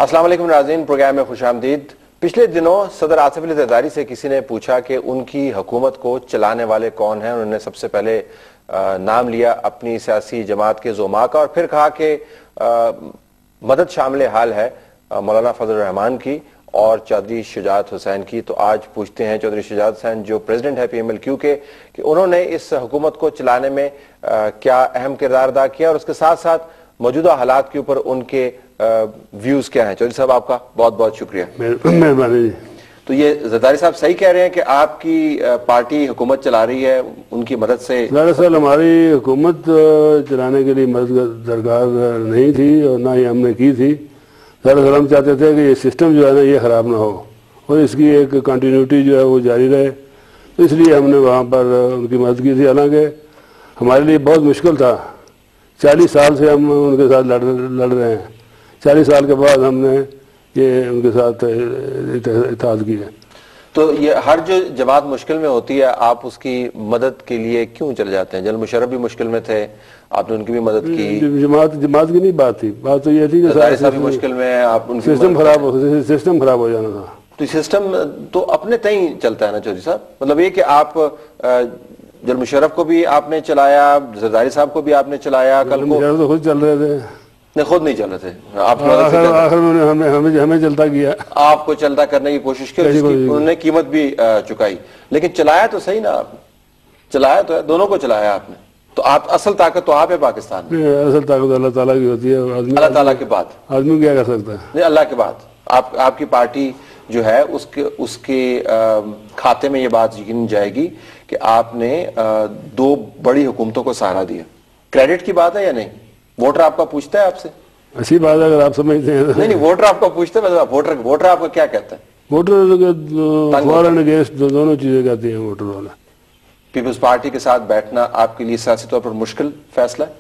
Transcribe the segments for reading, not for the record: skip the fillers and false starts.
السلام علیکم ناظرین، پروگرام میں خوش آمدید۔ پچھلے دنوں صدر آصف علی زرداری سے کسی نے پوچھا کہ ان کی حکومت کو چلانے والے کون ہیں۔ انہوں نے سب سے پہلے نام لیا اپنی سیاسی جماعت کے زعماء کا اور پھر کہا کہ مدد شامل حال ہے مولانا فضل الرحمان کی اور چودھری شجاعت حسین کی۔ تو آج پوچھتے ہیں چودھری شجاعت حسین جو پریزیڈنٹ ہے پی ایم ایل کیو کے، کہ انہوں نے اس حکومت کو چلانے میں کیا اہم کردار ادا کیا اور اس کے ساتھ ساتھ موجودہ حالات کے اوپر ان کے ویوز کیا ہیں۔ چودھری صاحب آپ کا بہت بہت شکریہ۔ مہربانی۔ تو یہ زرداری صاحب صحیح کہہ رہے ہیں کہ آپ کی پارٹی حکومت چلا رہی ہے ان کی مدد سے؟ دراصل ہماری حکومت چلانے کے لیے مدد درکار نہیں تھی اور نہ ہی ہم نے کی تھی۔ دراصل ہم چاہتے تھے کہ یہ سسٹم جو ہے نا یہ خراب نہ ہو اور اس کی ایک کنٹینیوٹی جو ہے وہ جاری رہے، تو اس لیے ہم نے وہاں پر ان کی مدد کی تھی۔ حالانکہ ہمارے لیے بہت مشکل تھا، 40 سال سے ہم ان کے ساتھ لڑ رہے ہیں، 40 سال کے بعد ہم نے یہ ان کے ساتھ اتحاد کیا۔ تو یہ ہر جو جماعت مشکل میں ہوتی ہے آپ اس کی مدد کے لیے کیوں چلے جاتے ہیں؟ جنرل مشرف بھی مشکل میں تھے، آپ نے ان کی بھی مدد کی۔ جماعت کی نہیں بات تھی، بات تو یہ تھی کہ زرداری صاحب بھی مشکل میں ہیں، آپ ان کی سسٹم خراب ہو جانا تھا۔ تو سسٹم تو اپنے تئیں چلتا ہے نا چودھری صاحب، مطلب یہ کہ آپ جنرل مشرف کو بھی آپ نے چلایا، زرداری صاحب کو بھی آپ نے چلایا، کل کو تو خود چل رہے تھے، نہیں خود نہیں چل رہے تھے، آپ آخر میں ہمیں چلتا کیا، آپ کو چلتا کرنے کی کوشش کی، انہوں نے قیمت بھی چکائی، لیکن چلایا تو صحیح نا آپ نے، چلایا تو ہے، دونوں کو چلایا آپ نے۔ تو آپ اصل طاقت تو آپ ہے پاکستان میں، اصل طاقت اللہ تعالیٰ کی ہوتی ہے، اللہ تعالیٰ کے بعد آدمی کیا کر سکتا ہے؟ نہیں، اللہ کے بعد آپ کی پارٹی جو ہے اس کے کھاتے میں یہ بات یقین جائے گی کہ آپ نے 2 بڑی حکومتوں کو سہارا دیا۔ کریڈٹ کی بات ہے یا نہیں؟ ووٹر آپ کا پوچھتا ہے آپ سے؟ اچھی بات ہے اگر آپ سمجھتے ہیں۔ نہیں ووٹر آپ کا پوچھتا ہے، ووٹر آپ کا کیا کہتا ہے؟ ووٹر فار اینڈ اگینسٹ دونوں چیزیں کہتے ہیں ووٹر والا۔ پیپلز پارٹی کے ساتھ بیٹھنا آپ کے لیے سیاسی طور پر مشکل فیصلہ ہے؟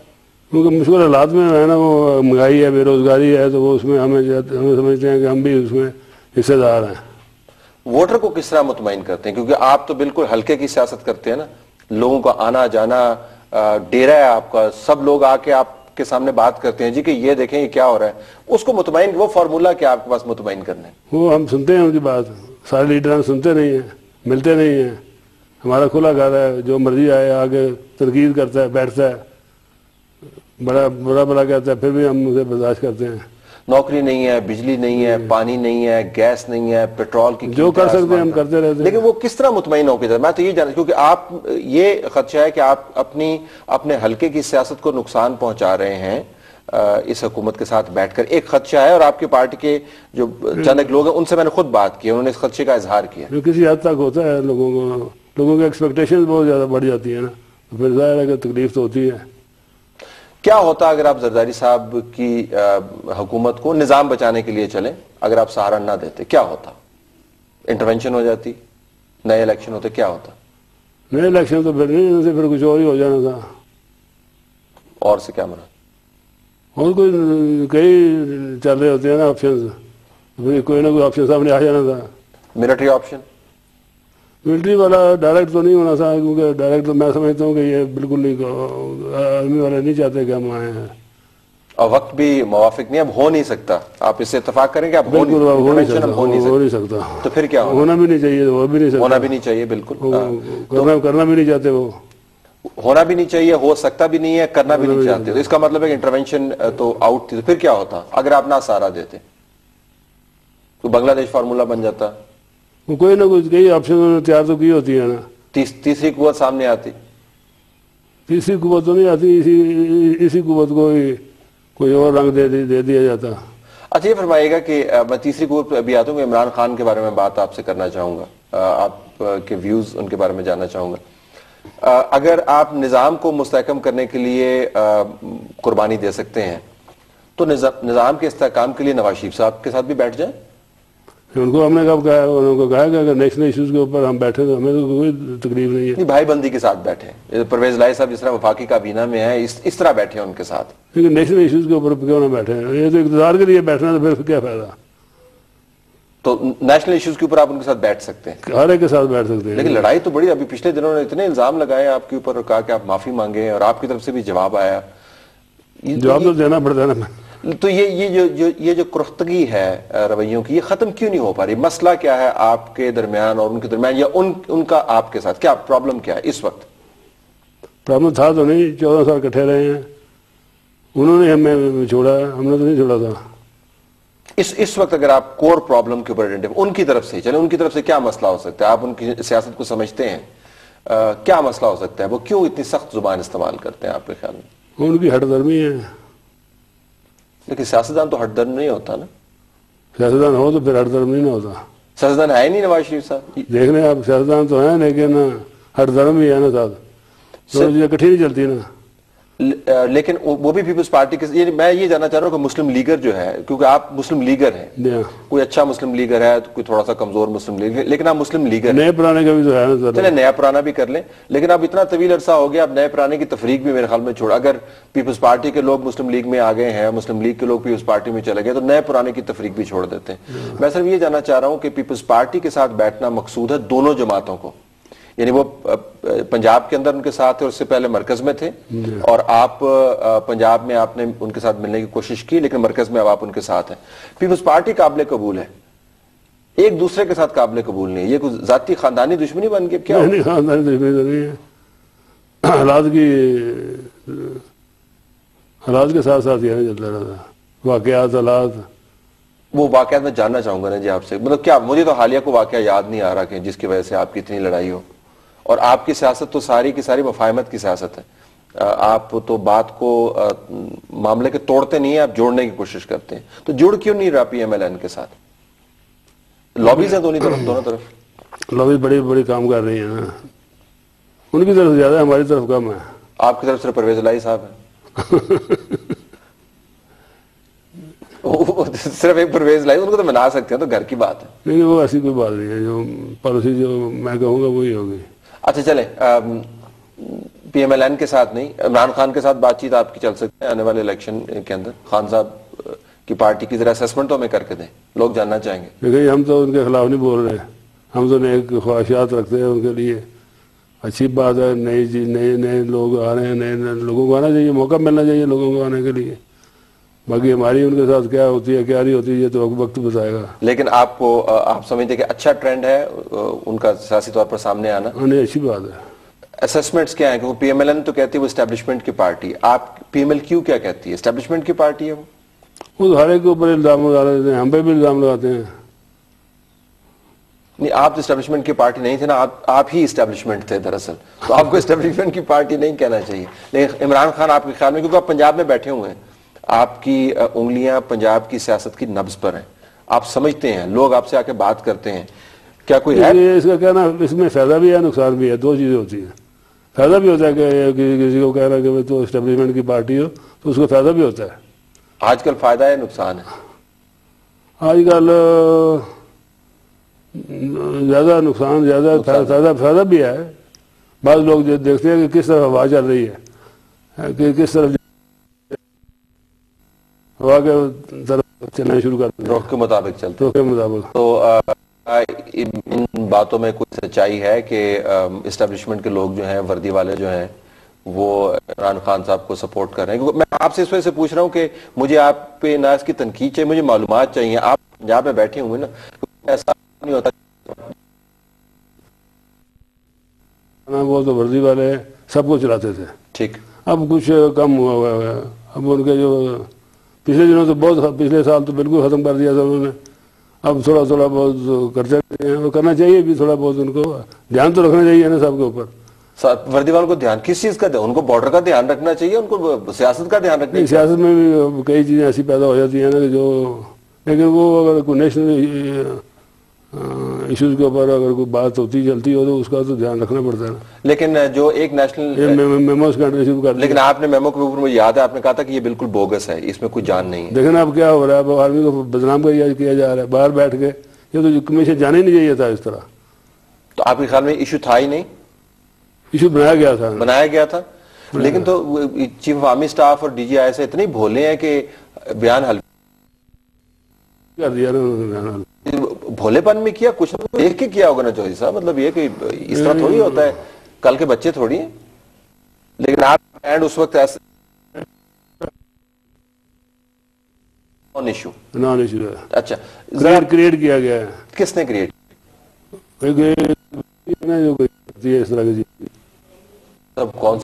کیونکہ مشکل حالات میں ہے نا، وہ مہنگائی ہے، بے روزگاری ہے، تو وہ اس میں ہمیں سمجھتے ہیں کہ ہم بھی اس میں حصے دار ہیں۔ ووٹر کو کس طرح مطمئن کرتے ہیں؟ کیونکہ آپ تو بالکل ہلکے کی سیاست کرتے ہیں نا، لوگوں کا آنا جانا ڈیرا ہے آپ کا، سب لوگ آ کے آپ کے سامنے بات کرتے ہیں جی کہ یہ دیکھیں یہ کیا ہو رہا ہے، اس کو مطمئن، وہ فارمولا کیا آپ کے پاس مطمئن کرنے؟ وہ ہم سنتے ہیں ان کی بات، سارے لیڈر ہم سنتے نہیں ہیں، ملتے نہیں ہیں، ہمارا کھلا گھر ہے، جو مرضی آئے آگے تنقید کرتا ہے، بیٹھتا ہے، بڑا بڑا کہتا ہے، پھر بھی ہم اسے برداشت کرتے ہیں۔ نوکری نہیں ہے، بجلی نہیں ہے، پانی نہیں ہے، گیس نہیں ہے، پیٹرول کی جو کر سکتے ہیں ہم کرتے رہتے ہیں، لیکن وہ کس طرح مطمئن ہو کے؟ میں تو یہ جانتا کیونکہ آپ یہ خدشہ ہے کہ آپ اپنے حلقے کی سیاست کو نقصان پہنچا رہے ہیں اس حکومت کے ساتھ بیٹھ کر، ایک خدشہ ہے، اور آپ کی پارٹی کے جو چند ایک لوگ ہیں ان سے میں نے خود بات کی، انہوں نے اس خدشے کا اظہار کیا۔ جو کسی حد تک ہوتا ہے، لوگوں کی ایکسپیکٹیشن بہت زیادہ بڑھ جاتی ہے نا، تو پھر ظاہر ہے کہ تکلیف تو ہوتی ہے۔ کیا ہوتا اگر آپ زرداری صاحب کی حکومت کو نظام بچانے کے لیے چلیں، اگر آپ سہارا نہ دیتے کیا ہوتا؟ انٹرونشن ہو جاتی، نئے الیکشن ہوتے، کیا ہوتا؟ نئے الیکشن تو پھر نہیں، پھر کچھ اور ہی ہو جانا تھا۔ اور سے کیا مراد؟ اور کئی چل رہے ہوتے ہیں نا آپشنز، کوئی نہ کوئی آپشن سامنے آ جانا تھا۔ Military option? ملٹری والا ڈائریکٹ تو نہیں ہونا تھا، کیونکہ ڈائریکٹ تو میں سمجھتا ہوں کہ یہ بالکل نہیں، آرمی والے نہیں چاہتے کہ ہم آئے ہیں، اور وقت بھی موافق نہیں، اب ہو نہیں سکتا، آپ اس سے اتفاق کریں کہ اب ہو نہیں سکتا، تو پھر کیا ہونا بھی نہیں چاہیے، وہ بھی نہیں سکتا، ہونا بھی نہیں چاہیے، بالکل کرنا بھی نہیں چاہتے، وہ ہونا بھی نہیں چاہیے، ہو سکتا بھی نہیں ہے، کرنا بھی نہیں چاہتے، تو اس کا مطلب ہے کہ انٹرونشن تو آؤٹ تھی۔ تو پھر کیا ہوتا اگر آپ نہ سہارا دیتے؟ تو بنگلہ دیش فارمولا بن جاتا، کوئی نہ کوئی کئی آپشن تیار تو کی ہوتی ہے نا۔ تیسری قوت سامنے آتی؟ تیسری قوت تو نہیں آتی، اسی قوت کو کوئی اور رنگ دے دیا جاتا۔ اچھا یہ فرمائیے گا کہ میں تیسری قوت پہ ابھی آتا ہوں، عمران خان کے بارے میں بات آپ سے کرنا چاہوں گا، آپ کے ویوز ان کے بارے میں جاننا چاہوں گا۔ اگر آپ نظام کو مستحکم کرنے کے لیے قربانی دے سکتے ہیں تو نظام کے استحکام کے لیے نواز شریف صاحب کے ساتھ بھی بیٹھ جائیں؟ ان کو ہم نے کب کہا، انہوں کو کہا کہ اگر نیشنل ایشوز کے اوپر ہم بیٹھے تو ہمیں تو کوئی تکلیف نہیں ہے۔ بھائی بندی کے ساتھ بیٹھے، پرویز لائی صاحب جس طرح وفاقی کابینہ میں ہیں اس طرح بیٹھے ان کے ساتھ، لیکن نیشنل ایشوز کے اوپر کیوں نہ بیٹھے ہیں؟ یہ تو اقتدار کے لیے بیٹھنا، تو پھر کیا فائدہ؟ تو نیشنل ایشوز کے اوپر آپ ان کے ساتھ بیٹھ سکتے ہیں، ہر ایک کے ساتھ بیٹھ سکتے ہیں، لیکن لڑائی تو بڑی، ابھی پچھلے دنوں نے اتنے الزام لگائے آپ کے اوپر اور کہا کہ آپ معافی مانگیں، اور آپ کی طرف سے بھی جواب آیا۔ جواب تو دینا پڑتا ہے نا۔ تو یہ جو کرختگی ہے رویوں کی، یہ ختم کیوں نہیں ہو پا رہی؟ مسئلہ کیا ہے آپ کے درمیان اور ان کے درمیان، یا ان کا آپ کے ساتھ کیا پرابلم کیا ہے اس وقت؟ پرابلم تھا تو نہیں، 14 سال کٹھے رہے ہیں، انہوں نے ہمیں چھوڑا، ہم نے تو نہیں چھوڑا تھا۔ اس وقت اگر آپ کور پرابلم کے اوپر ان کی طرف سے چلیں، ان کی طرف سے کیا مسئلہ ہو سکتا ہے؟ آپ ان کی سیاست کو سمجھتے ہیں، کیا مسئلہ ہو سکتا ہے؟ وہ کیوں اتنی سخت زبان استعمال کرتے ہیں آپ کے خیال میں؟ ان کی ہٹ درمی ہے۔ لیکن سیاستدان تو ہٹ درم نہیں ہوتا نا۔ سیاستدان ہو تو پھر ہٹ درم نہیں ہوتا۔ سیاستدان ہے نہیں نواز شریف صاحب، دیکھ لیں آپ، سیاستدان تو ہیں لیکن ہٹ درم ہی ہے نا ساتھ، دونوں چیزیں کٹھی نہیں چلتی نا۔ لیکن وہ بھی پیپلز پارٹی کے، یعنی میں یہ جاننا چاہ رہا ہوں کہ مسلم لیگر جو ہے، کیونکہ آپ مسلم لیگر ہیں، کوئی اچھا مسلم لیگر ہے، کوئی تھوڑا سا کمزور مسلم لیگر، لیکن آپ مسلم لیگر، نئے پرانے کا بھی تو ہے نا سر۔ چلے نیا پرانا بھی کر لیں، لیکن اب اتنا طویل عرصہ ہو گیا، اب نئے پرانے کی تفریق بھی میرے خیال میں چھوڑا۔ اگر پیپلز پارٹی کے لوگ مسلم لیگ میں آ گئے ہیں، مسلم لیگ کے لوگ پیپلز پارٹی میں چلے گئے، تو نئے پرانے کی تفریق بھی چھوڑ دیتے ہیں۔ میں صرف یہ جاننا چاہ رہا ہوں کہ پیپلز پارٹی کے ساتھ بیٹھنا مقصود ہے دونوں جماعتوں کو، یعنی وہ پنجاب کے اندر ان کے ساتھ تھے، اور اس سے پہلے مرکز میں تھے، اور آپ پنجاب میں آپ نے ان کے ساتھ ملنے کی کوشش کی، لیکن مرکز میں اب آپ ان کے ساتھ ہیں۔ پیپلز پارٹی قابل قبول ہے، ایک دوسرے کے ساتھ قابل قبول نہیں ہے، یہ کوئی ذاتی خاندانی دشمنی بن گئی کیا؟ نہیں، خاندانی دشمنی تو نہیں ہے، حالات کے ساتھ ساتھ یہ چلتا رہتا، واقعات، حالات۔ وہ واقعات میں جاننا چاہوں گا نا جی آپ سے، مطلب کیا، مجھے تو حالیہ کو واقعہ یاد نہیں آ رہا کہ جس کی وجہ سے آپ کی اتنی لڑائی ہو، اور آپ کی سیاست تو ساری کی ساری مفاہمت کی سیاست ہے، آپ تو بات کو معاملے کے توڑتے نہیں ہیں، آپ جوڑنے کی کوشش کرتے ہیں، تو جڑ کیوں نہیں رہا پی ایم ایل این کے ساتھ؟ لابیز ہیں دونوں طرف، لابیز بڑی بڑی کام کر رہی ہیں، ان کی طرف زیادہ، ہماری طرف کم ہے۔ آپ کی طرف صرف پرویز الہی صاحب ہیں، صرف ایک پرویز الہی، ان کو تو منا سکتے ہیں، تو گھر کی بات ہے۔ نہیں، وہ ایسی کوئی بات نہیں ہے، جو پالیسی جو میں کہوں گا وہی ہوگی۔ اچھا چلیں، پی ایم ایل این کے ساتھ نہیں، عمران خان کے ساتھ بات چیت آپ کی چل سکتی ہے آنے والے الیکشن کے اندر؟ خان صاحب کی پارٹی کی ذرا اسیسمنٹ تو ہمیں کر کے دیں، لوگ جاننا چاہیں گے۔ دیکھیں، ہم تو ان کے خلاف نہیں بول رہے، ہم تو نیک خواہشات رکھتے ہیں ان کے لیے، اچھی بات ہے، نئے لوگ آ رہے ہیں، نئے لوگوں کو آنا چاہیے، موقع ملنا چاہیے لوگوں کو آنے کے لیے، باقی ہماری ان کے ساتھ کیا ہوتی ہے کیا نہیں ہوتی ہے یہ تو وقت بتائے گا۔ لیکن آپ سمجھتے کہ اچھا ٹرینڈ ہے ان کا سیاسی طور پر سامنے آنا؟ نہیں، اچھی بات ہے۔ اسیسمنٹس کیا ہیں؟ کیونکہ پی ایم ایل این تو کہتی ہے وہ اسٹیبلشمنٹ کی پارٹی، آپ پی ایم ایل کیو کیا کہتی ہے؟ اسٹیبلشمنٹ کی پارٹی ہے وہ تو ہر ایک کے اوپر الزام لگا دیتے ہیں، ہم پہ بھی الزام لگاتے ہیں۔ نہیں، آپ تو اسٹیبلشمنٹ کی پارٹی نہیں تھے نا، آپ ہی اسٹیبلشمنٹ تھے دراصل، تو آپ کو اسٹیبلشمنٹ کی پارٹی نہیں کہنا چاہیے۔ لیکن عمران خان آپ کے خیال میں، کیونکہ آپ پنجاب میں بیٹھے ہوئے ہیں، آپ کی انگلیاں پنجاب کی سیاست کی نبض پر ہیں، آپ سمجھتے ہیں، لوگ آپ سے آ کے بات کرتے ہیں، کیا کوئی ہے؟ اس کا کہنا، اس میں فائدہ بھی ہے نقصان بھی ہے، دو چیزیں ہوتی ہیں۔ فائدہ بھی ہوتا ہے کہ کسی کو کہہ رہا ہے کہ تو اسٹیبلشمنٹ کی پارٹی ہو، تو اس کو فائدہ بھی ہوتا ہے۔ آج کل فائدہ ہے نقصان ہے؟ آج کل زیادہ نقصان، زیادہ فائدہ بھی ہے۔ بعض لوگ جو دیکھتے ہیں کہ کس طرح ہوا چل رہی ہے، کہ کس طرف ہوا کے طرف چلنا شروع کرتے ہیں، رخ کے مطابق چلتے ہیں۔ رخ کے مطابق۔ تو ان باتوں میں کوئی سچائی ہے کہ اسٹیبلشمنٹ کے لوگ جو ہیں، وردی والے جو ہیں، وہ عمران خان صاحب کو سپورٹ کر رہے ہیں؟ کیونکہ میں آپ سے اس وجہ سے پوچھ رہا ہوں کہ مجھے آپ پہ نہ اس کی تنقید چاہیے، مجھے معلومات چاہیے۔ آپ پنجاب میں بیٹھے ہوئے نا، ایسا نہیں ہوتا؟ وہ تو وردی والے سب کو چلاتے تھے، ٹھیک، اب کچھ کم ہوا ہے، اب ان کے جو پچھلے دنوں تو بہت، پچھلے سال تو بالکل ختم کر دیا تھا انہوں نے، اب تھوڑا بہت کرتے ہیں، وہ کرنا چاہیے بھی، تھوڑا بہت ان کو دھیان تو رکھنا چاہیے نا سب کے اوپر۔ وردی والوں کو دھیان کس چیز کا دھیان؟ ان کو بارڈر کا دھیان رکھنا چاہیے، ان کو سیاست کا دھیان رکھنا چاہیے؟ سیاست میں بھی کئی چیزیں ایسی پیدا ہو جاتی ہیں نا کہ جو، لیکن وہ اگر کوئی نیشنل ایشوز کے اوپر اگر کوئی بات ہوتی چلتی ہو تو اس کا تو دھیان رکھنا پڑتا ہے نا۔ لیکن جو ایک نیشنل میموز کا ریسیو کر، لیکن آپ نے میمو کے اوپر مجھے یاد ہے آپ نے کہا تھا کہ یہ بالکل بوگس ہے، اس میں کوئی جان نہیں ہے۔ دیکھیں اب کیا ہو رہا ہے، اب آدمی کو بدنام کیا جا رہا ہے باہر بیٹھ کے، یہ تو کمیشن جانے ہی نہیں چاہیے تھا اس طرح۔ تو آپ کے خیال میں ایشو تھا ہی نہیں؟ ایشو بنایا گیا تھا، لیکن تو چیف آف آرمی سٹاف اور ڈی جی آئی سے اتنے بھولے ہیں کہ بیان حل کر دیا نا، بھولے پن میں کیا، کچھ دیکھ کے کیا ہوگا نا چوہدری صاحب، مطلب یہ کہ اس طرح تھوڑی ہوتا ہے، کل کے بچے تھوڑی ہیں۔ لیکن آپ اینڈ اس وقت ایسے نان ایشو ہے. اچھا ذرا کریٹ کیا گیا ہے. کس نے کریٹ جو کرتی ہے اس طرح کی چیز. کون